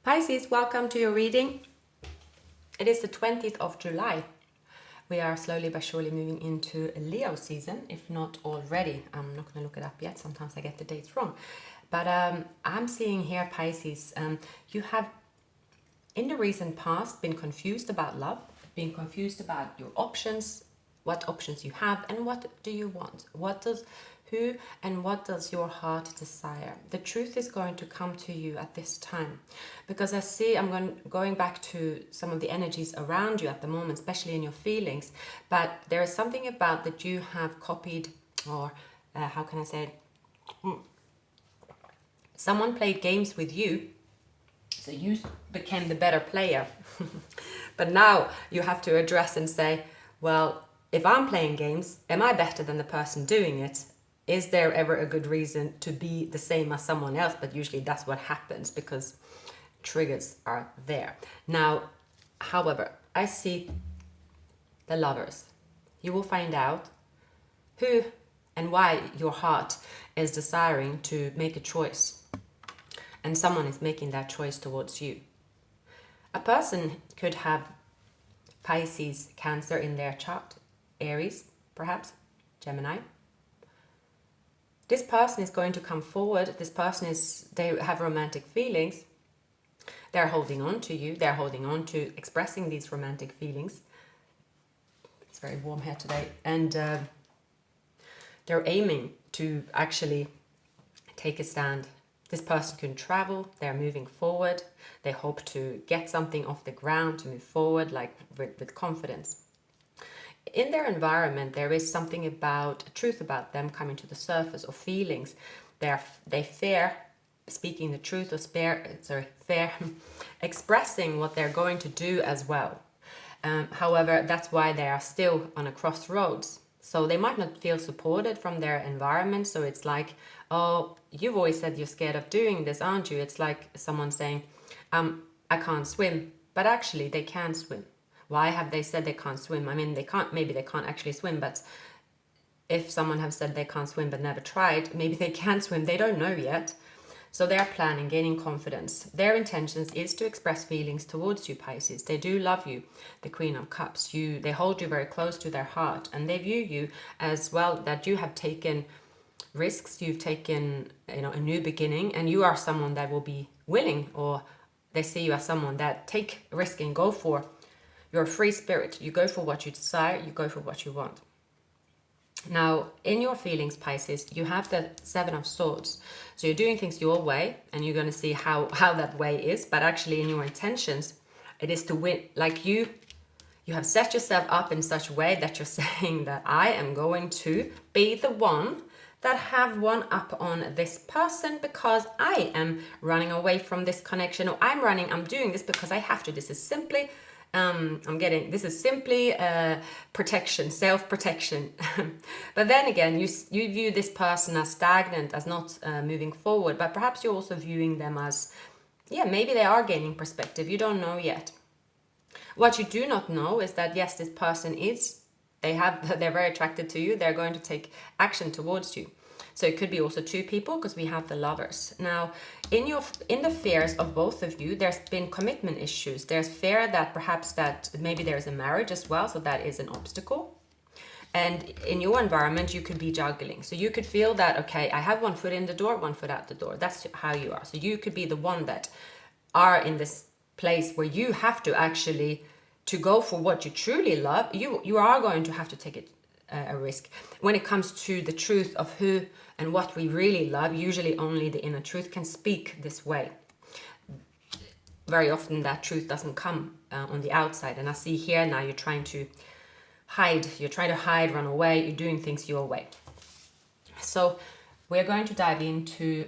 Pisces, welcome to your reading. It is the 20th of July. We are slowly but surely moving into a Leo season, if not already. I'm not going to look it up yet. Sometimes I get the dates wrong. But I'm seeing here, Pisces, you have in the recent past been confused about love, been confused about your options, what options you have, and what do you want? What does your heart desire? The truth is going to come to you at this time, because I see going back to some of the energies around you at the moment, especially in your feelings. But there is something about that you have copied, or how can I say it? Someone played games with you, so you became the better player. But now you have to address and say, well, if I'm playing games, am I better than the person doing it? Is there ever a good reason to be the same as someone else? But usually that's what happens because triggers are there. Now, however, I see the Lovers. You will find out who and why your heart is desiring to make a choice. And someone is making that choice towards you. A person could have Pisces, Cancer in their chart, Aries, perhaps, Gemini. This person is going to come forward. This person they have romantic feelings. They're holding on to you. They're holding on to expressing these romantic feelings. It's very warm here today. And they're aiming to actually take a stand. This person can travel. They're moving forward. They hope to get something off the ground, to move forward, like with confidence. In their environment, there is something about a truth about them coming to the surface, or feelings. They fear speaking the truth, or fear expressing what they're going to do as well. However, that's why they are still on a crossroads. So they might not feel supported from their environment. So it's like, oh, you've always said you're scared of doing this, aren't you? It's like someone saying, I can't swim, but actually they can swim. Why have they said they can't swim? I mean, maybe they can't actually swim, but if someone has said they can't swim but never tried, maybe they can swim. They don't know yet. So they're planning, gaining confidence. Their intentions is to express feelings towards you, Pisces. They do love you, the Queen of Cups. They hold you very close to their heart, and they view you as well, that you have taken risks, you've taken a new beginning, and you are someone that will be willing, or they see you as someone that take a risk and go for. You're a free spirit. You go for what you desire. You go for what you want. Now, in your feelings, Pisces, you have the Seven of Swords. So you're doing things your way, and you're going to see how that way is. But actually, in your intentions, it is to win. Like you have set yourself up in such a way that you're saying that I am going to be the one that have one up on this person because I am running away from this connection, or I'm doing this because I have to. This is simply protection, self-protection. But then again, you view this person as stagnant, as not moving forward, but perhaps you're also viewing them as, maybe they are gaining perspective. You don't know yet. What you do not know is that, yes, this person they're very attracted to you. They're going to take action towards you. So it could be also two people, because we have the Lovers. Now, in the fears of both of you, there's been commitment issues. There's fear that perhaps that maybe there's a marriage as well, so that is an obstacle. And in your environment, you could be juggling. So you could feel that, okay, I have one foot in the door, one foot out the door. That's how you are. So you could be the one that are in this place where you have to actually, to go for what you truly love, you are going to have to take a risk. When it comes to the truth of who and what we really love, usually only the inner truth can speak this way. Very often that truth doesn't come on the outside. And I see here now you're trying to hide, run away, you're doing things your way. So we're going to dive into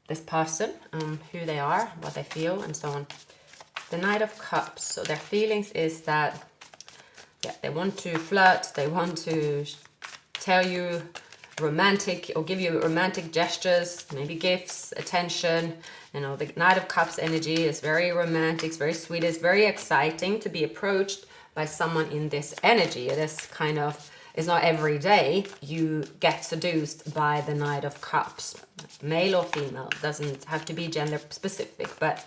this person, who they are, what they feel, and so on. The Knight of Cups. So their feelings is that they want to flirt, they want to tell you romantic, or give you romantic gestures, maybe gifts, attention. The Knight of Cups energy is very romantic, it's very sweet, it's very exciting to be approached by someone in this energy. It is It's not every day you get seduced by the Knight of Cups. Male or female, doesn't have to be gender specific, but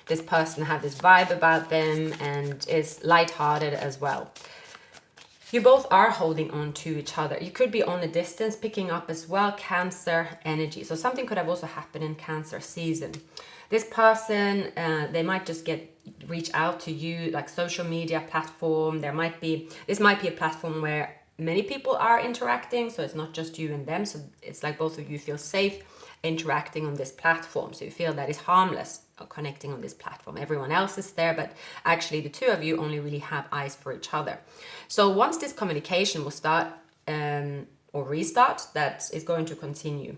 this person have this vibe about them and is lighthearted as well. You both are holding on to each other. You could be on a distance, picking up as well, Cancer energy. So something could have also happened in Cancer season. This person, they might just reach out to you, like social media platform. This might be a platform where many people are interacting, so it's not just you and them. So it's like both of you feel safe interacting on this platform. So you feel that it's harmless connecting on this platform. Everyone else is there, but actually the two of you only really have eyes for each other. So once this communication will start or restart, that is going to continue.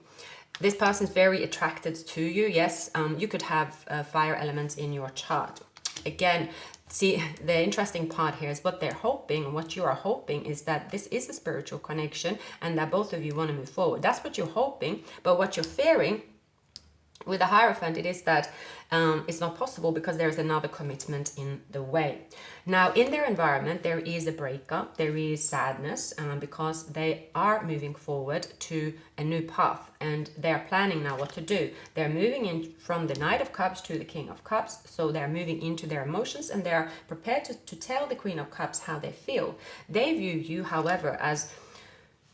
This person is very attracted to you. Yes, you could have fire elements in your chart. Again, see, the interesting part here is what they're hoping, and what you are hoping is that this is a spiritual connection and that both of you want to move forward. That's what you're hoping, but what you're fearing with the Hierophant, it is that it's not possible because there's another commitment in the way. Now, in their environment, there is a breakup, there is sadness, because they are moving forward to a new path and they're planning now what to do. They're moving in from the Knight of Cups to the King of Cups, so they're moving into their emotions and they're prepared to tell the Queen of Cups how they feel. They view you, however, as,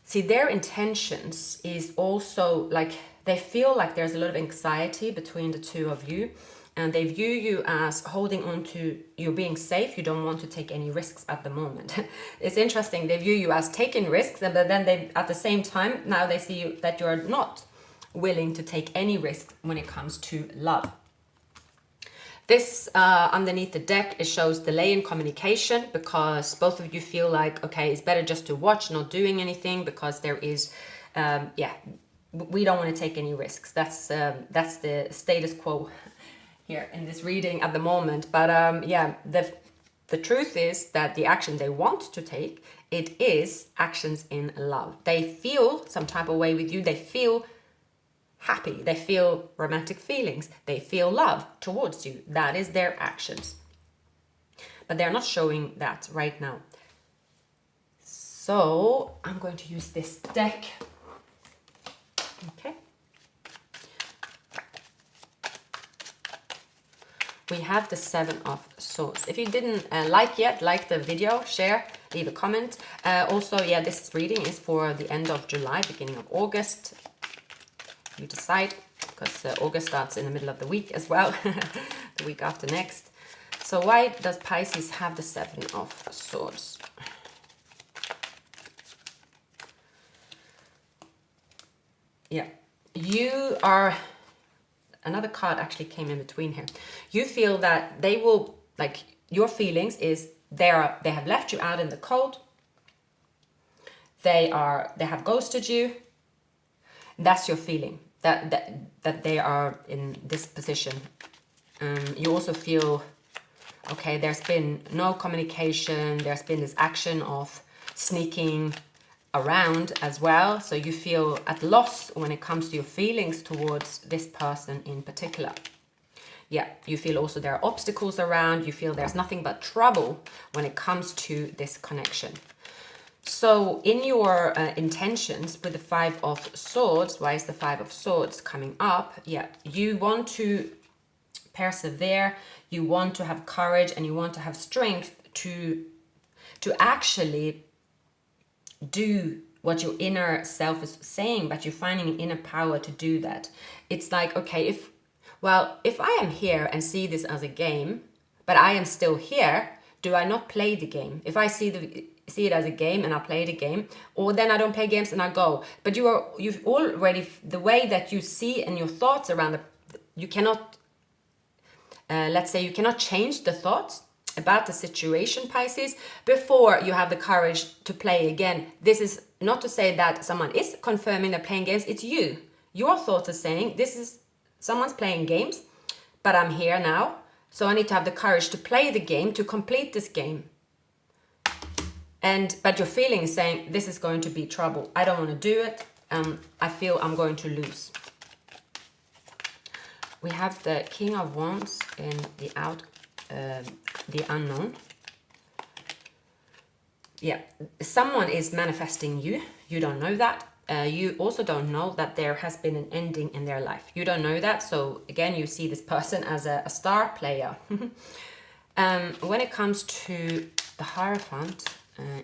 see, their intentions is also like, they feel like there's a lot of anxiety between the two of you, and they view you as holding on to you being safe. You don't want to take any risks at the moment. It's interesting, they view you as taking risks, but then they, at the same time, now they see you that you're not willing to take any risks when it comes to love. This underneath the deck, it shows delay in communication because both of you feel like, okay, it's better just to watch, not doing anything, because there is, we don't want to take any risks. That's the status quo here in this reading at the moment. But the truth is that the action they want to take, it is actions in love. They feel some type of way with you. They feel happy. They feel romantic feelings. They feel love towards you. That is their actions. But they're not showing that right now. So I'm going to use this deck. Okay. We have the Seven of Swords. If you didn't like yet, like the video, share, leave a comment. Also, yeah, this reading is for the end of July, beginning of August. You decide, because August starts in the middle of the week as well, the week after next. So why does Pisces have the Seven of Swords? Yeah, you are, another card actually came in between here. You feel that they will, like, your feelings is they have left you out in the cold. They have ghosted you. That's your feeling, that they are in this position. You also feel, okay, there's been no communication. There's been this action of sneaking around as well. So you feel at loss when it comes to your feelings towards this person in particular. Yeah, you feel also there are obstacles around. You feel there's nothing but trouble when it comes to this connection. So in your intentions with the Five of Swords, why is the Five of Swords coming up? Yeah, you want to persevere, you want to have courage, and you want to have strength to actually do what your inner self is saying, but you're finding an inner power to do that. It's like, okay, if I am here and see this as a game, but I am still here, do I not play the game? If I see it as a game and I play the game, or then I don't play games and I go. But you've already, the way that you see and your thoughts around you cannot, let's say you cannot change the thoughts about the situation, Pisces, before you have the courage to play again. This is not to say that someone is confirming they're playing games. It's you. Your thoughts are saying, this is someone's playing games, but I'm here now. So I need to have the courage to play the game, to complete this game. But your feeling is saying, this is going to be trouble. I don't want to do it. I feel I'm going to lose. We have the King of Wands in the unknown. Yeah, someone is manifesting you. You don't know that. You also don't know that there has been an ending in their life. You don't know that. So again, you see this person as a star player. When it comes to the Hierophant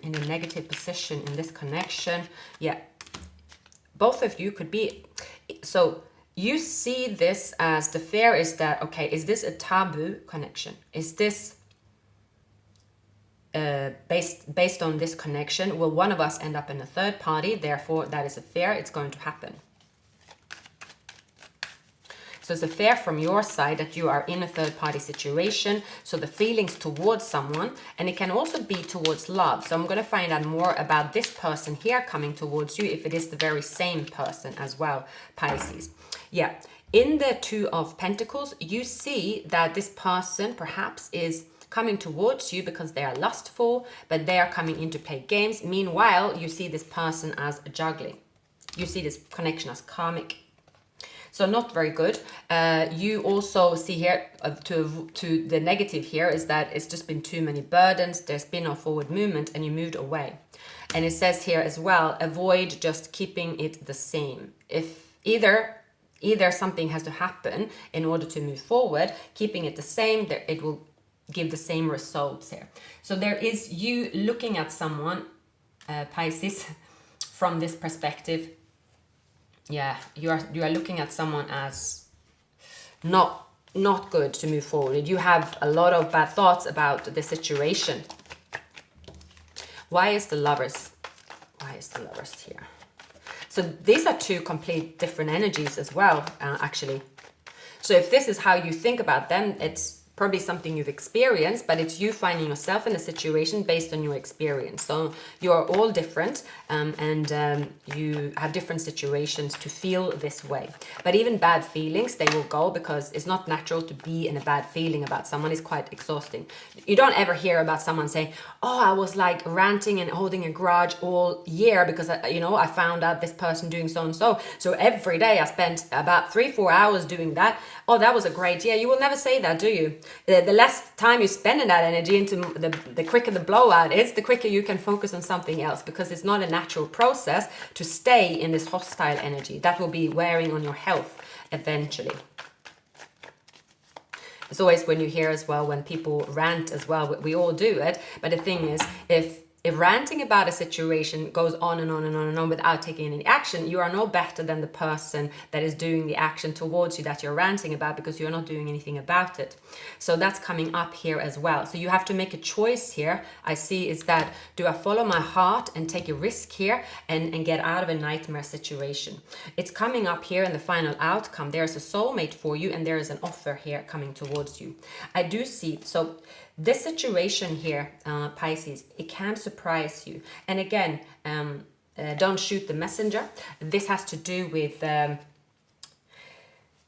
in a negative position in this connection, yeah, both of you could be. So you see this as the fear is that, okay, is this a taboo connection? Is this based on this connection, will one of us end up in a third party? Therefore, that is a fear. It's going to happen. So it's a fear from your side that you are in a third party situation. So the feelings towards someone, and it can also be towards love. So I'm going to find out more about this person here coming towards you, if it is the very same person as well, Pisces. Yeah. In the Two of Pentacles, you see that this person perhaps is coming towards you because they are lustful, but they are coming in to play games. Meanwhile, you see this person as juggling. You see this connection as karmic. So not very good. You also see here to the negative here is that it's just been too many burdens. There's been no forward movement and you moved away. And it says here as well, avoid just keeping it the same. If either something has to happen in order to move forward, keeping it the same, it will give the same results here. So there is you looking at someone, Pisces, from this perspective. Yeah, you are looking at someone as not good to move forward. You have a lot of bad thoughts about the situation. Why is the Lovers? Why is the Lovers here? So these are two complete different energies as well, actually. So if this is how you think about them, it's probably something you've experienced, but it's you finding yourself in a situation based on your experience. So you are all different, and you have different situations to feel this way. But even bad feelings, they will go, because it's not natural to be in a bad feeling about someone. It's quite exhausting. You don't ever hear about someone saying, oh, I was like ranting and holding a grudge all year because I found out this person doing so and so. So every day I spent about 3-4 hours doing that. Oh, that was a great year. You will never say that, do you? The less time you spend in that energy, into the quicker the blowout is, the quicker you can focus on something else, because it's not a natural process to stay in this hostile energy. That will be wearing on your health eventually. It's always when you hear as well, when people rant as well, we all do it. But the thing is, if ranting about a situation goes on and on and on and on without taking any action, you are no better than the person that is doing the action towards you that you're ranting about, because you're not doing anything about it. So that's coming up here as well. So you have to make a choice here. I see is that, do I follow my heart and take a risk here and get out of a nightmare situation? It's coming up here in the final outcome. There's a soulmate for you, and there is an offer here coming towards you. I do see, so this situation here, Pisces, it can surprise you. And again, don't shoot the messenger. This has to do with,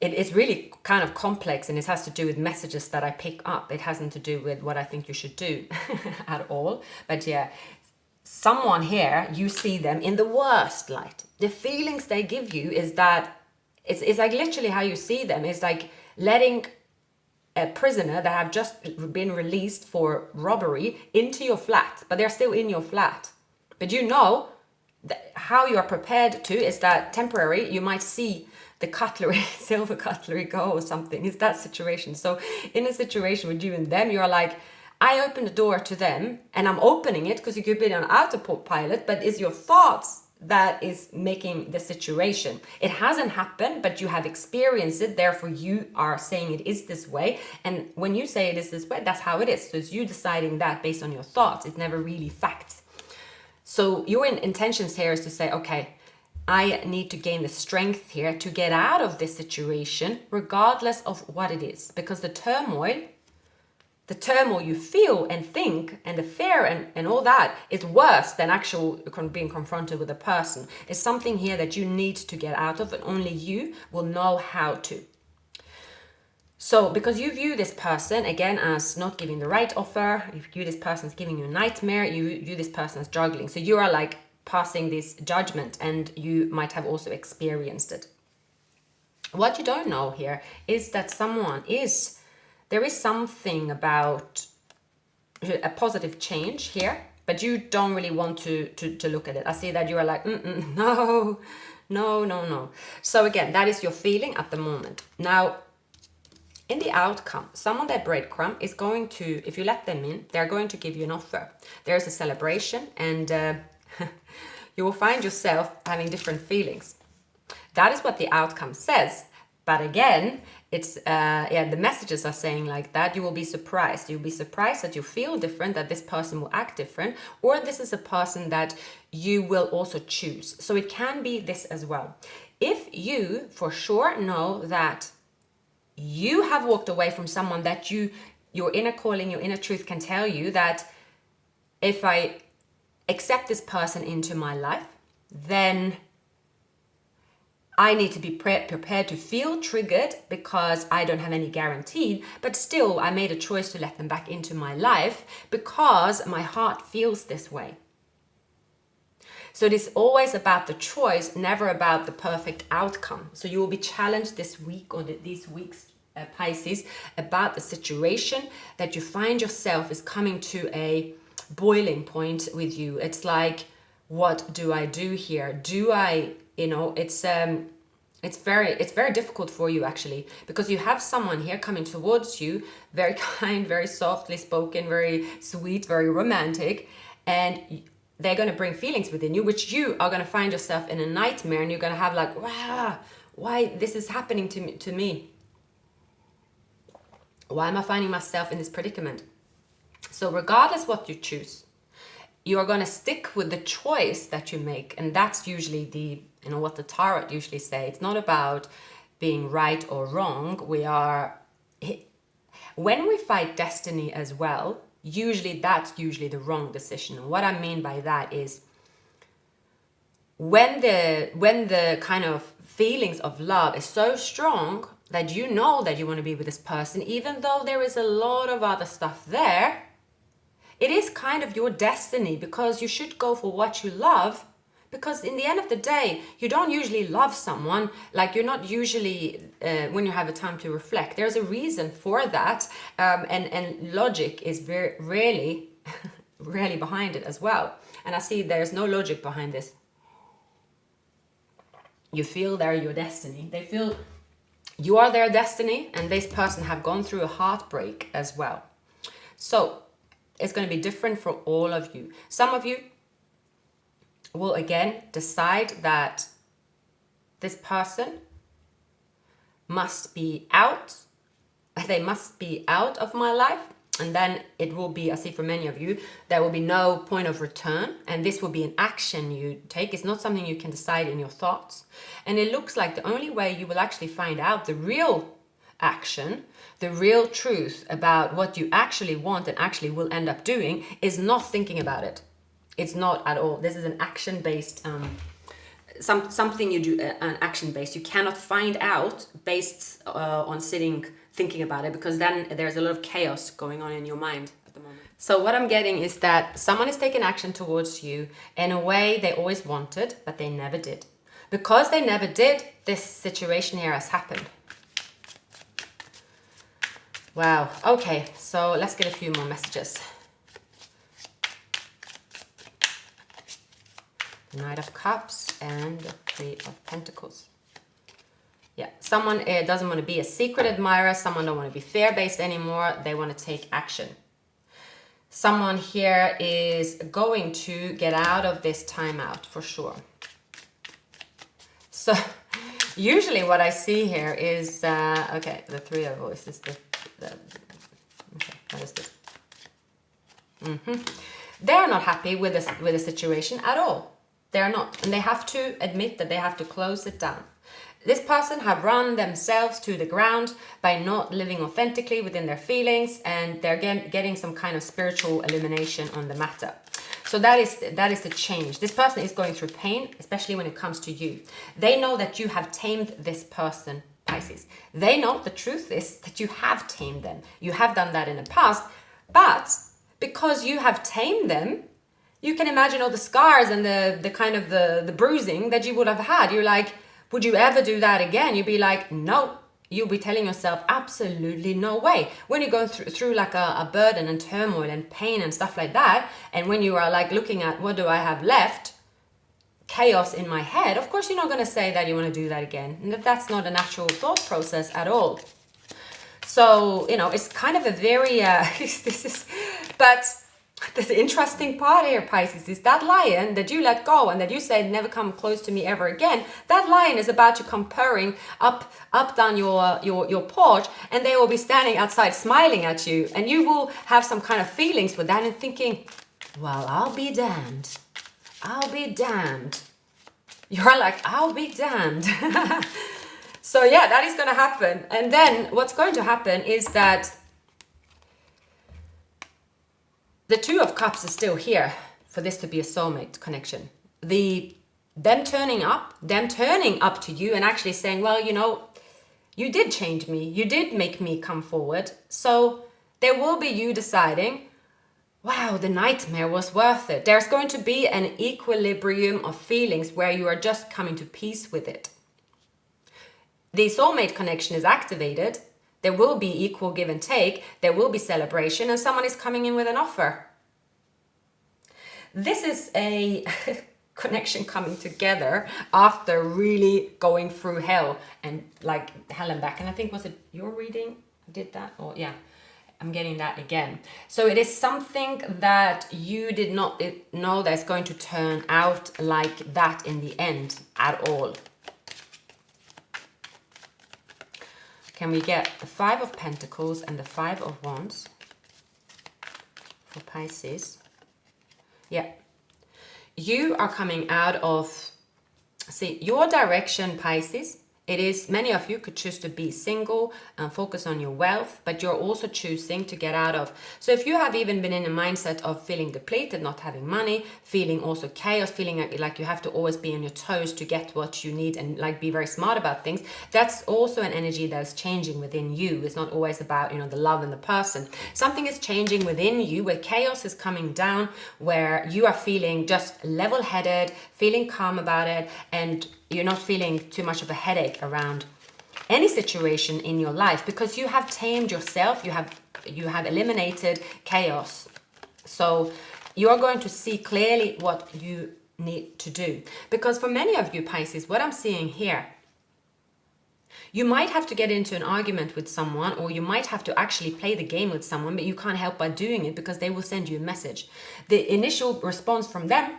it's really kind of complex, and it has to do with messages that I pick up. It hasn't to do with what I think you should do at all. But yeah, someone here, you see them in the worst light. The feelings they give you is that, it's like literally how you see them. It's like letting a prisoner that have just been released for robbery into your flat, but they're still in your flat. But you know that how you are prepared to is that temporary, you might see the cutlery, silver cutlery go or something. It's that situation. So in a situation with you and them, you're like, I open the door to them, and I'm opening it because you could be on autopilot, but it's your thoughts that is making the situation. It hasn't happened, but you have experienced it. Therefore, you are saying it is this way. And when you say it is this way, that's how it is. So it's you deciding that based on your thoughts. It's never really facts. So your intentions here is to say, okay, I need to gain the strength here to get out of this situation, regardless of what it is. Because the turmoil you feel and think, and the fear and all that is worse than actual being confronted with a person. It's something here that you need to get out of, and only you will know how to. So because you view this person, again, as not giving the right offer, you view this person as giving you a nightmare, you view this person as juggling. So you are like passing this judgment, and you might have also experienced it. What you don't know here is that there is something about a positive change here but you don't really want to look at it. I see that you are like, no, no, no, no. So again, that is your feeling at the moment. Now, in the outcome, someone that breadcrumb is going to, if you let them in, they're going to give you an offer. There's a celebration, and you will find yourself having different feelings. That is what the outcome says. But again, it's the messages are saying like that. You will be surprised. You'll be surprised that you feel different, that this person will act different, or this is a person that you will also choose. So it can be this as well. If you for sure know that you have walked away from someone that your inner calling, your inner truth can tell you that if I accept this person into my life, then I need to be prepared to feel triggered because I don't have any guarantee, but still I made a choice to let them back into my life because my heart feels this way. So it is always about the choice, never about the perfect outcome. So you will be challenged this week or these weeks, Pisces, about the situation that you find yourself is coming to a boiling point with you. It's like, what do I do here? Do I, it's very difficult for you actually, because you have someone here coming towards you, very kind, very softly spoken, very sweet, very romantic, and they're going to bring feelings within you, which you are going to find yourself in a nightmare, and you're going to have like, wow, why this is happening to me? Why am I finding myself in this predicament? So regardless what you choose, you are going to stick with the choice that you make. And that's usually what the tarot usually say. It's not about being right or wrong. When we fight destiny as well, that's usually the wrong decision. And what I mean by that is when the kind of feelings of love is so strong that you know that you want to be with this person, even though there is a lot of other stuff there, it is kind of your destiny, because you should go for what you love. Because in the end of the day, you don't usually love someone, like you're not usually, when you have a time to reflect, there's a reason for that. And logic is very rarely behind it as well. And I see there's no logic behind this. You feel they're your destiny. They feel you are their destiny, and this person have gone through a heartbreak as well. So it's going to be different for all of you. Some of you will again decide that this person must be out. They must be out of my life. And then it will be, I see for many of you, there will be no point of return. And this will be an action you take. It's not something you can decide in your thoughts. And it looks like the only way you will actually find out the real action, the real truth about what you actually want and actually will end up doing, is not thinking about it. It's not at all. This is an action-based, something you do, an action-based. You cannot find out based on thinking about it, because then there's a lot of chaos going on in your mind at the moment. So what I'm getting is that someone is taking action towards you in a way they always wanted, but they never did. Because they never did, this situation here has happened. Wow. Okay, so let's get a few more messages. The Knight of Cups and the Three of Pentacles. Yeah, someone doesn't want to be a secret admirer. Someone don't want to be fear-based anymore. They want to take action. Someone here is going to get out of this timeout for sure. So usually what I see here is, okay, the Three of Voices. Okay, what is this? They're not happy with the situation at all. They're not. And they have to admit that they have to close it down. This person have run themselves to the ground by not living authentically within their feelings, and they're getting some kind of spiritual illumination on the matter. So that is the change. This person is going through pain, especially when it comes to you. They know that you have tamed this person, Pisces. They know the truth is that you have tamed them. You have done that in the past, but because you have tamed them, you can imagine all the scars and the kind of the bruising that you would have had. You're like, would you ever do that again? You'd be like, no, you'll be telling yourself, absolutely no way. When you're going through like a burden and turmoil and pain and stuff like that, and when you are like looking at what do I have left, chaos in my head, of course you're not going to say that you want to do that again. And that's not a natural thought process at all. So, you know, it's kind of a very, but the interesting part here, Pisces, is that lion that you let go and that you said never come close to me ever again, that lion is about to come purring up down your porch, and they will be standing outside smiling at you, and you will have some kind of feelings with that and thinking, well, I'll be damned. I'll be damned. You're like, I'll be damned. So yeah, that is going to happen. And then what's going to happen is that the Two of Cups is still here for this to be a soulmate connection. Them turning up to you and actually saying, well, you know, you did change me. You did make me come forward. So there will be you deciding, wow, the nightmare was worth it. There's going to be an equilibrium of feelings where you are just coming to peace with it. The soulmate connection is activated. There will be equal give and take. There will be celebration, and someone is coming in with an offer. This is a connection coming together after really going through hell and back. And I think, was it your reading? Did that? Or yeah. I'm getting that again. So it is something that you did not know that's going to turn out like that in the end at all. Can we get the Five of Pentacles and the Five of Wands for Pisces? Yeah. You are coming out of, see, your direction, Pisces. It is, many of you could choose to be single and focus on your wealth, but you're also choosing to get out of. So if you have even been in a mindset of feeling depleted, not having money, feeling also chaos, feeling like you have to always be on your toes to get what you need and like be very smart about things, that's also an energy that's changing within you. It's not always about, you know, the love and the person. Something is changing within you where chaos is coming down, where you are feeling just level-headed, feeling calm about it, and you're not feeling too much of a headache around any situation in your life because you have tamed yourself, you have eliminated chaos. So you're going to see clearly what you need to do. Because for many of you, Pisces, what I'm seeing here, you might have to get into an argument with someone, or you might have to actually play the game with someone, but you can't help by doing it because they will send you a message. The initial response from them,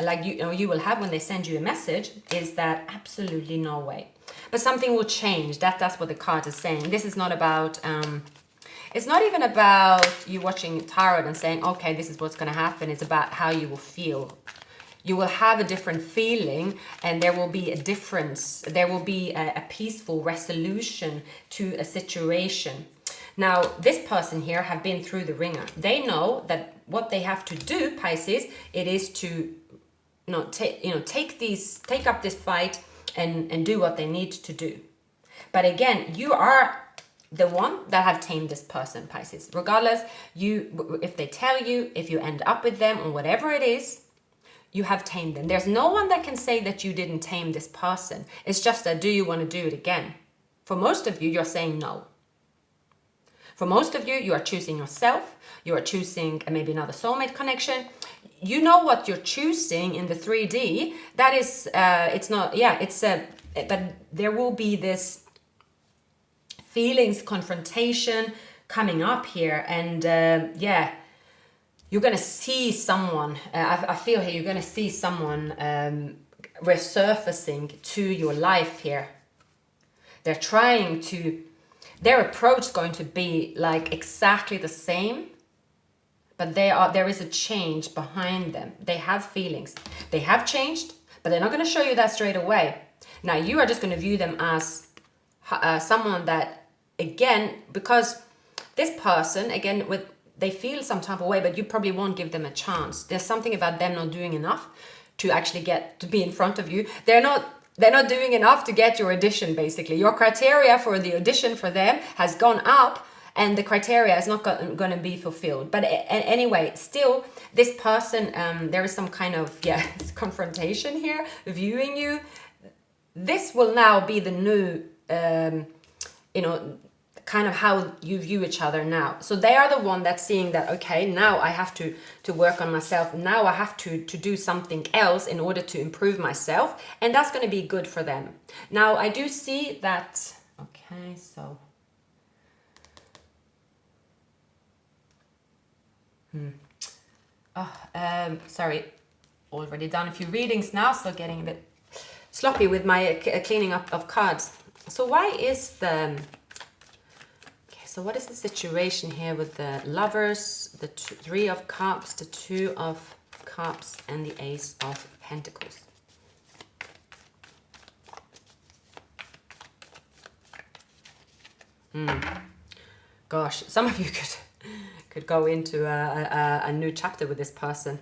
like you will have when they send you a message, is that absolutely no way. But something will change. That's what the card is saying. This is not about it's not even about you watching tarot and saying, okay, this is what's going to happen. It's about how you will feel. You will have a different feeling, and there will be a difference. There will be a peaceful resolution to a situation. Now, this person here have been through the ringer. They know that what they have to do, Pisces, it is to take up this fight and do what they need to do. But again, you are the one that have tamed this person, Pisces. Regardless, if they tell you, if you end up with them or whatever it is, you have tamed them. There's no one that can say that you didn't tame this person. It's just that, do you want to do it again? For most of you, you're saying no. For most of you, you are choosing yourself. You are choosing maybe another soulmate connection. You know what you're choosing in the 3D. That is, but there will be this feelings confrontation coming up here. And you're going to see someone, I feel here, you're going to see someone resurfacing to your life here. They're trying to, their approach is going to be like exactly the same, but there is a change behind them. They have feelings. They have changed, but they're not going to show you that straight away. Now, you are just going to view them as someone that, again, because this person, again, they feel some type of way, but you probably won't give them a chance. There's something about them not doing enough to actually get to be in front of you. They're not doing enough to get your audition, basically. Your criteria for the audition for them has gone up, and the criteria is not going to be fulfilled. But anyway, still, this person, there is some kind of, confrontation here, viewing you. This will now be the new you know, kind of how you view each other now. So they are the one that's seeing that, okay, now I have to work on myself. Now I have to do something else in order to improve myself. And that's going to be good for them. Now, I do see that, okay, so. Sorry, already done a few readings now, so getting a bit sloppy with my cleaning up of cards. So why is the... So what is the situation here with the Lovers, the Three of Cups, the Two of Cups, and the Ace of Pentacles? Gosh, some of you could go into a new chapter with this person.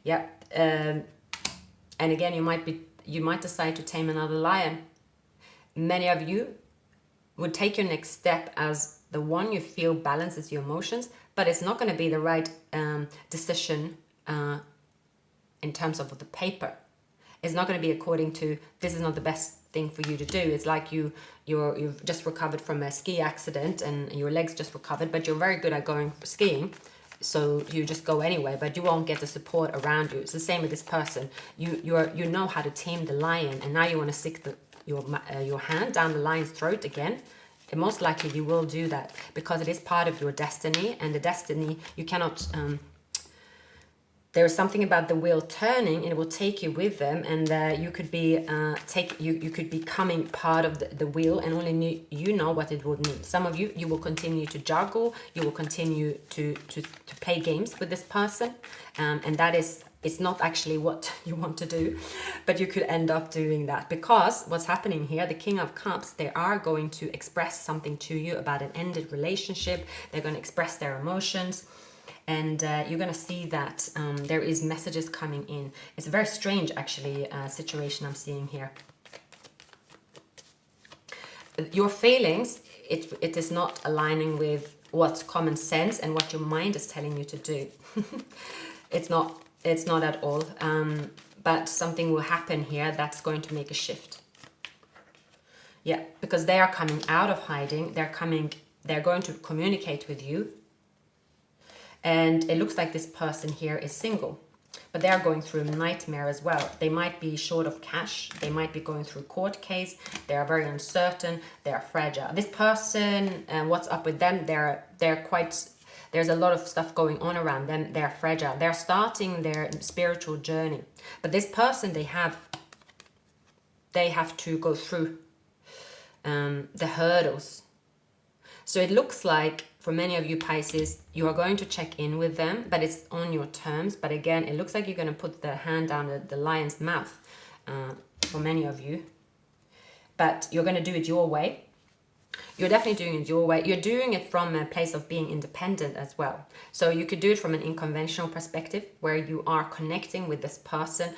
Yeah, and again, you might decide to tame another lion. Many of you would take your next step as the one you feel balances your emotions, but it's not going to be the right decision in terms of the paper. It's not going to be according to, this is not the best thing for you to do. It's like you've just recovered from a ski accident and your legs just recovered, but you're very good at going skiing. So you just go anyway, but you won't get the support around you. It's the same with this person. You know how to tame the lion, and now you want to stick your hand down the lion's throat again. And most likely you will do that because it is part of your destiny, and the destiny you cannot. There is something about the wheel turning, and it will take you with them, and you could be you could be becoming part of the wheel, and only you know what it would mean. Some of you will continue to juggle, you will continue to play games with this person, and that is, it's not actually what you want to do, but you could end up doing that because what's happening here, the King of Cups, they are going to express something to you about an ended relationship. They're going to express their emotions. And you're going to see that there is messages coming in. It's a very strange, actually, situation I'm seeing here. Your feelings, it is not aligning with what's common sense and what your mind is telling you to do. It's not at all. But something will happen here that's going to make a shift. Yeah, because they are coming out of hiding. They're going to communicate with you. And it looks like this person here is single, but they are going through a nightmare as well. They might be short of cash. They might be going through a court case. They are very uncertain. They are fragile. This person, what's up with them? They're quite, there's a lot of stuff going on around them. They're fragile. They're starting their spiritual journey. But this person, they have to go through the hurdles. So it looks like for many of you Pisces, you are going to check in with them, but it's on your terms. But again, it looks like you're going to put the hand down the lion's mouth for many of you. But you're going to do it your way. You're definitely doing it your way. You're doing it from a place of being independent as well. So you could do it from an unconventional perspective where you are connecting with this person.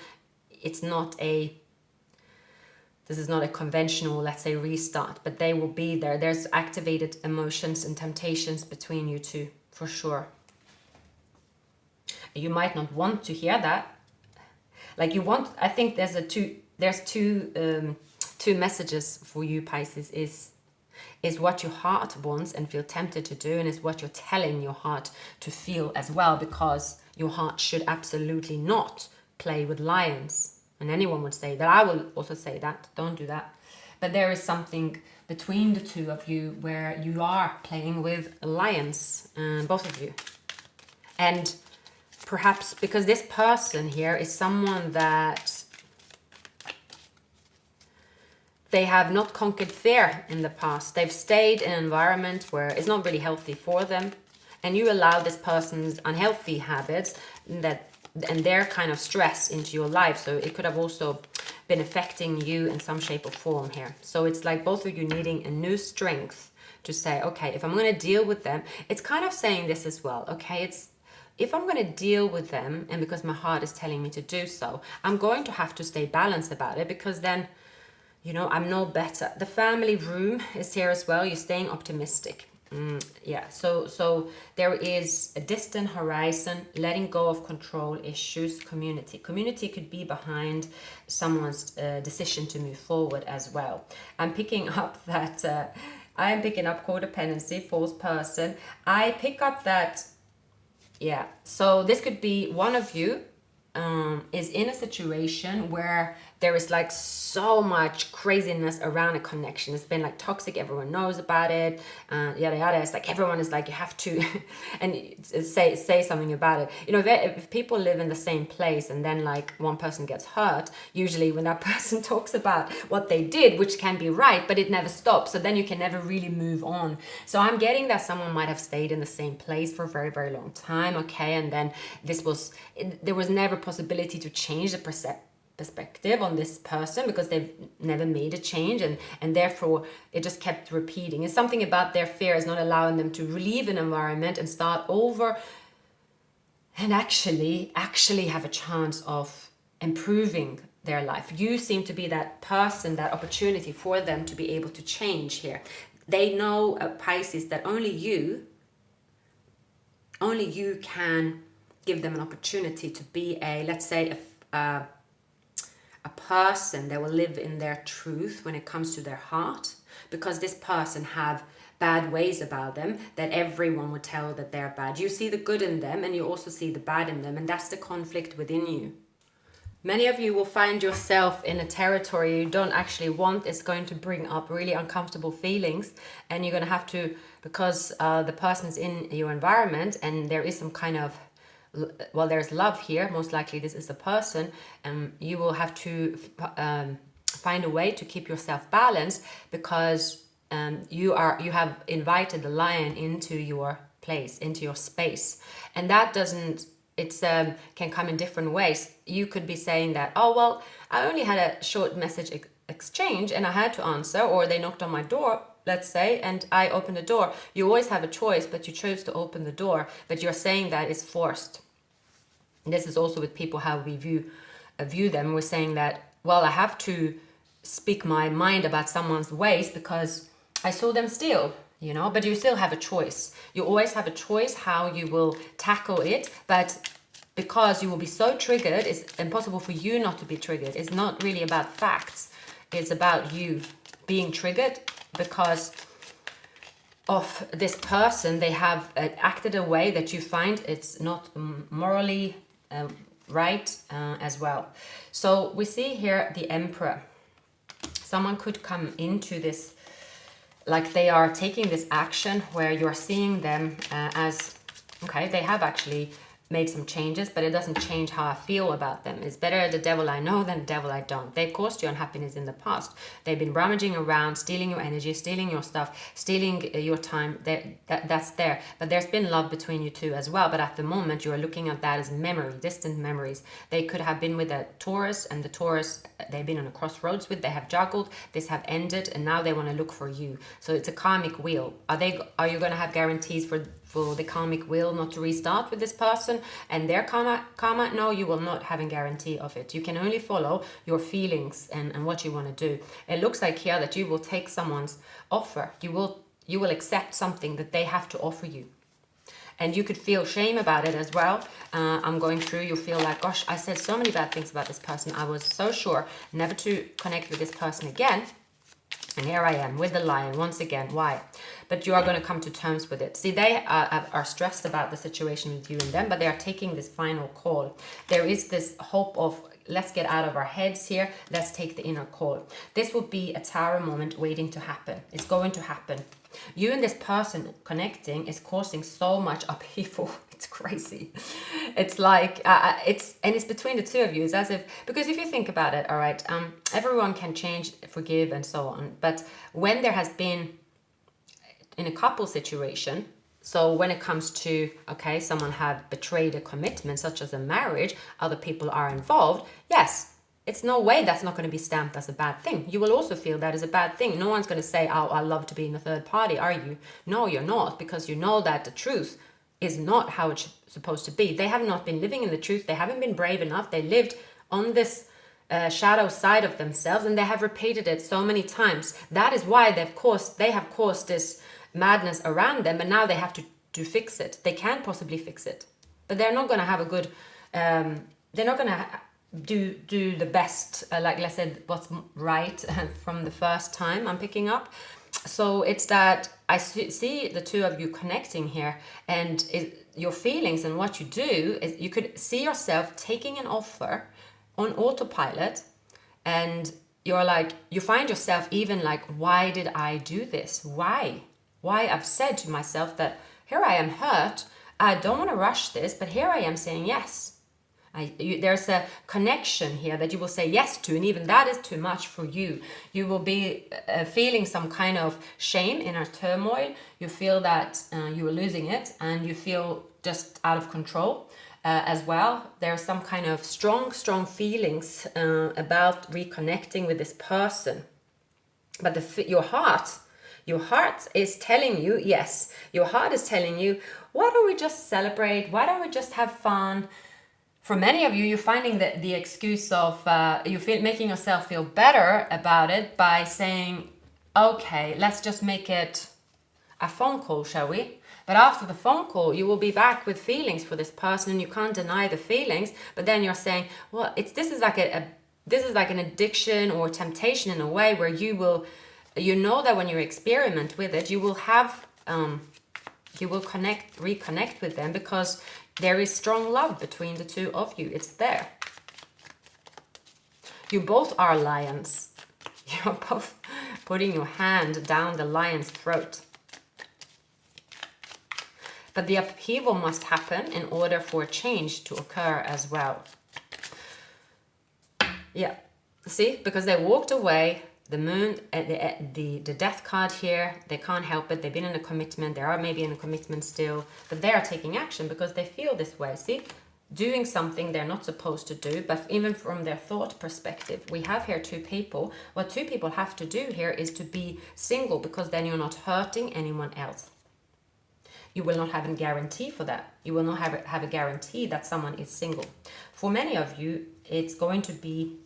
This is not a conventional, let's say, restart, but they will be there. There's activated emotions and temptations between you two, for sure. You might not want to hear that. Like you want, I think there's two messages for you, Pisces, is what your heart wants and feel tempted to do, and is what you're telling your heart to feel as well, because your heart should absolutely not play with lions. And anyone would say that. I will also say that. Don't do that. But there is something between the two of you where you are playing with lions, both of you. And perhaps because this person here is someone that they have not conquered fear in the past. They've stayed in an environment where it's not really healthy for them. And you allow this person's unhealthy habits and their kind of stress into your life. So it could have also been affecting you in some shape or form here. So it's like both of you needing a new strength to say, okay, if I'm going to deal with them, it's kind of saying this as well. Okay, if I'm going to deal with them, and because my heart is telling me to do so, I'm going to have to stay balanced about it, because then, you know, I'm no better. The family room is here as well. You're staying optimistic. Yeah, so there is a distant horizon, letting go of control issues. Community could be behind someone's decision to move forward as well. I'm picking up that I am picking up codependency, false person. I pick up that, yeah, so this could be one of you is in a situation where there is like so much craziness around a connection. It's been like toxic, everyone knows about it, yada yada. It's like everyone is like, you have to and say something about it. You know, if people live in the same place and then like one person gets hurt, usually when that person talks about what they did, which can be right, but it never stops, so then you can never really move on. So I'm getting that someone might have stayed in the same place for a very, very long time, okay, and then there was never possibility to change the perspective on this person because they've never made a change, and therefore it just kept repeating. It's something about their fear is not allowing them to leave an environment and start over and actually have a chance of improving their life. You seem to be that person, that opportunity for them to be able to change here. They know, Pisces, that only you can give them an opportunity to be let's say a person that will live in their truth when it comes to their heart, because this person have bad ways about them that everyone would tell that they're bad. You see the good in them and you also see the bad in them, and that's the conflict within you. Many of you will find yourself in a territory you don't actually want. It's going to bring up really uncomfortable feelings, and you're going to have to, because the person's in your environment and there is some kind of, well, there's love here, most likely this is a person, and you will have to find a way to keep yourself balanced, because you have invited the lion into your place, into your space, and that doesn't, it's can come in different ways. You could be saying that, oh well, I only had a short message exchange and I had to answer, or they knocked on my door, let's say, and I opened the door. You always have a choice, but you chose to open the door, but you're saying that is forced. And this is also with people, how we view them. We're saying that, well, I have to speak my mind about someone's ways because I saw them steal, you know, but you still have a choice. You always have a choice how you will tackle it, but because you will be so triggered, it's impossible for you not to be triggered. It's not really about facts. It's about you being triggered because of this person. They have acted a way that you find it's not morally right as well. So we see here the Emperor. Someone could come into this like they are taking this action where you're seeing them as, okay, they have actually made some changes, but it doesn't change how I feel about them. It's better the devil I know than the devil I don't. They caused you unhappiness in the past. They've been rummaging around, stealing your energy, stealing your stuff, stealing your time. That's there. But there's been love between you two as well. But at the moment, you are looking at that as memory, distant memories. They could have been with a Taurus, and the Taurus they've been on a crossroads with. They have juggled. This have ended, and now they want to look for you. So it's a karmic wheel. Are you going to have guarantees for the karmic wheel not to restart with this person and their karma? No, you will not have a guarantee of it. You can only follow your feelings and what you want to do. It looks like here that you will take someone's offer. You will accept something that they have to offer you. And you could feel shame about it as well. I'm going through, you feel like, gosh, I said so many bad things about this person. I was so sure never to connect with this person again. And here I am with the lion once again. Why? But you are going to come to terms with it. See, they are stressed about the situation with you and them, but they are taking this final call. There is this hope of, let's get out of our heads here. Let's take the inner call. This will be a tower moment waiting to happen. It's going to happen. You and this person connecting is causing so much upheaval. It's crazy. It's like it's between the two of you. It's as if, because if you think about it, all right, everyone can change, forgive, and so on. But when there has been in a couple situation, so when it comes to, okay, someone have betrayed a commitment such as a marriage, other people are involved, yes, it's no way that's not going to be stamped as a bad thing. You will also feel that is a bad thing. No one's going to say, oh, I love to be in a third party, are you? No, you're not, because you know that the truth is not how it's supposed to be. They have not been living in the truth. They haven't been brave enough. They lived on this shadow side of themselves, and they have repeated it so many times. That is why they have caused this madness around them, but now they have to fix it. They can possibly fix it, but they're not going to have a good, they're not going to do the best, like let's say what's right from the first time I'm picking up. So it's that I see the two of you connecting here, and your feelings and what you do is you could see yourself taking an offer on autopilot, and you're like, you find yourself even like, why did I do this? Why I've said to myself that here I am hurt, I don't want to rush this, but here I am saying yes. There's a connection here that you will say yes to, and even that is too much for you. You will be feeling some kind of shame, inner turmoil. You feel that you are losing it, and you feel just out of control as well. There's some kind of strong feelings about reconnecting with this person. But your heart is telling you yes. Your heart is telling you, why don't we just celebrate? Why don't we just have fun? For many of you, you're finding the excuse of making yourself feel better about it by saying, okay, let's just make it a phone call, shall we? But after the phone call, you will be back with feelings for this person, and you can't deny the feelings. But then you're saying, well, this is like an addiction or temptation in a way where you know that when you experiment with it, you will have you will reconnect with them, because there is strong love between the two of you. It's there. You both are lions. You're both putting your hand down the lion's throat. But the upheaval must happen in order for change to occur as well. Yeah, see, because they walked away. The moon, the death card here, they can't help it. They've been in a commitment. They are maybe in a commitment still, but they are taking action because they feel this way. See, doing something they're not supposed to do, but even from their thought perspective, we have here two people. What two people have to do here is to be single, because then you're not hurting anyone else. You will not have a guarantee for that. You will not have a guarantee that someone is single. For many of you, it's going to be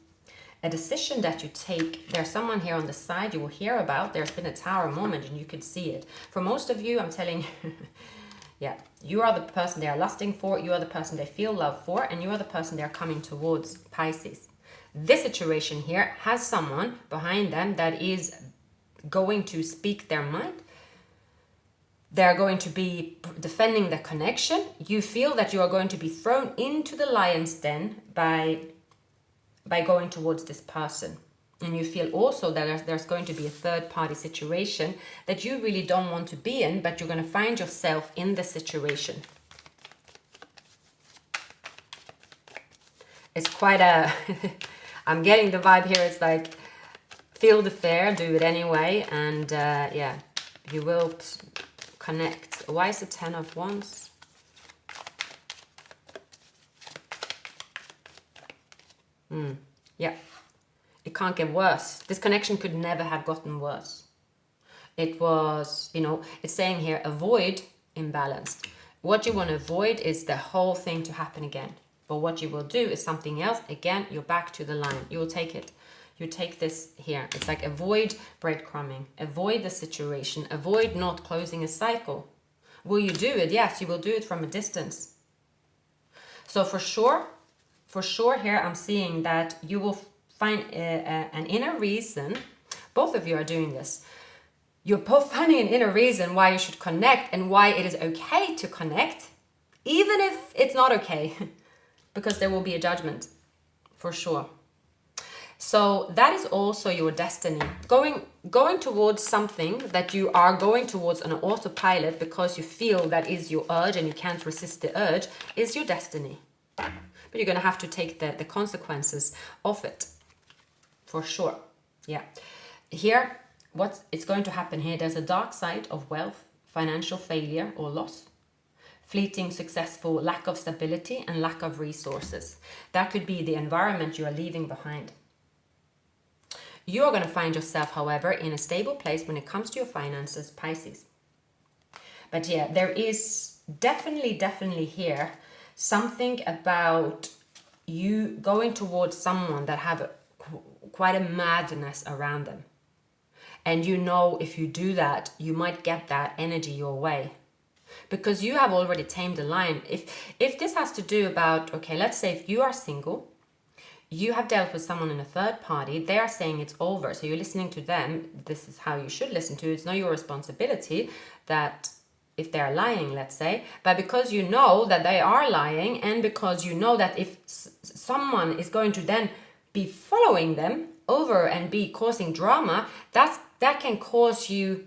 a decision that you take. There's someone here on the side you will hear about. There's been a tower moment and you could see it. For most of you, I'm telling you, yeah, you are the person they are lusting for. You are the person they feel love for. And you are the person they're coming towards, Pisces. This situation here has someone behind them that is going to speak their mind. They're going to be defending the connection. You feel that you are going to be thrown into the lion's den by going towards this person. And you feel also that there's going to be a third party situation that you really don't want to be in, but you're going to find yourself in the situation. It's quite a, I'm getting the vibe here. It's like, feel the fear, do it anyway. And yeah, you will connect. Why is the 10 of Wands? Yeah, it can't get worse. This connection could never have gotten worse. It was, it's saying here, avoid imbalance. What you want to avoid is the whole thing to happen again. But what you will do is something else. Again, you're back to the line. You will take it. You take this here. It's like avoid breadcrumbing. Avoid the situation. Avoid not closing a cycle. Will you do it? Yes, you will do it from a distance. So for sure here, I'm seeing that you will find an inner reason. Both of you are doing this. You're both finding an inner reason why you should connect and why it is okay to connect, even if it's not okay, because there will be a judgment, for sure. So that is also your destiny. Going towards something that you are going towards on an autopilot because you feel that is your urge and you can't resist the urge is your destiny. But you're going to have to take the consequences of it, for sure. Yeah. Here, it's going to happen here, there's a dark side of wealth, financial failure or loss, fleeting successful lack of stability and lack of resources. That could be the environment you are leaving behind. You are going to find yourself, however, in a stable place when it comes to your finances, Pisces. But yeah, there is definitely here something about you going towards someone that have quite a madness around them. And you know if you do that, you might get that energy your way. Because you have already tamed the lion. If this has to do about, okay, let's say if you are single, you have dealt with someone in a third party, they are saying it's over, so you're listening to them. This is how you should listen to it. It's not your responsibility that if they're lying, let's say, but because you know that they are lying, and because you know that if someone is going to then be following them over and be causing drama, that can cause you,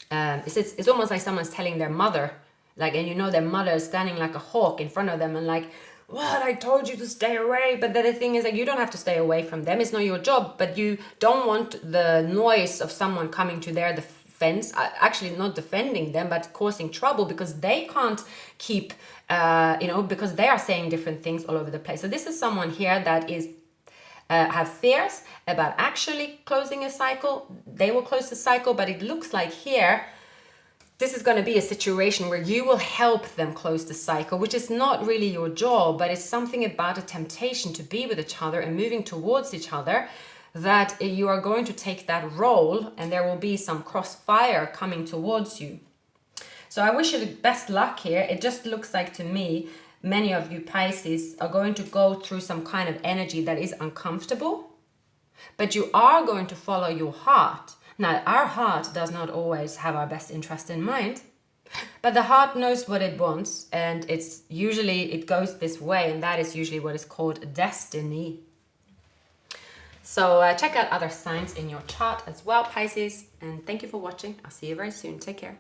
it's almost like someone's telling their mother, like, and you know their mother is standing like a hawk in front of them and like, what, I told you to stay away. But the thing is, like, you don't have to stay away from them. It's not your job, but you don't want the noise of someone coming to their defense, actually not defending them, but causing trouble, because they can't keep, because they are saying different things all over the place. So this is someone here that is have fears about actually closing a cycle. They will close the cycle, but it looks like here this is going to be a situation where you will help them close the cycle, which is not really your job, but it's something about a temptation to be with each other and moving towards each other, that you are going to take that role, and there will be some crossfire coming towards you. So I wish you the best luck here. It just looks like to me, many of you Pisces are going to go through some kind of energy that is uncomfortable, but you are going to follow your heart. Now, our heart does not always have our best interest in mind, but the heart knows what it wants, and it goes this way, and that is usually what is called destiny. So check out other signs in your chart as well, Pisces, and thank you for watching. I'll see you very soon. Take care.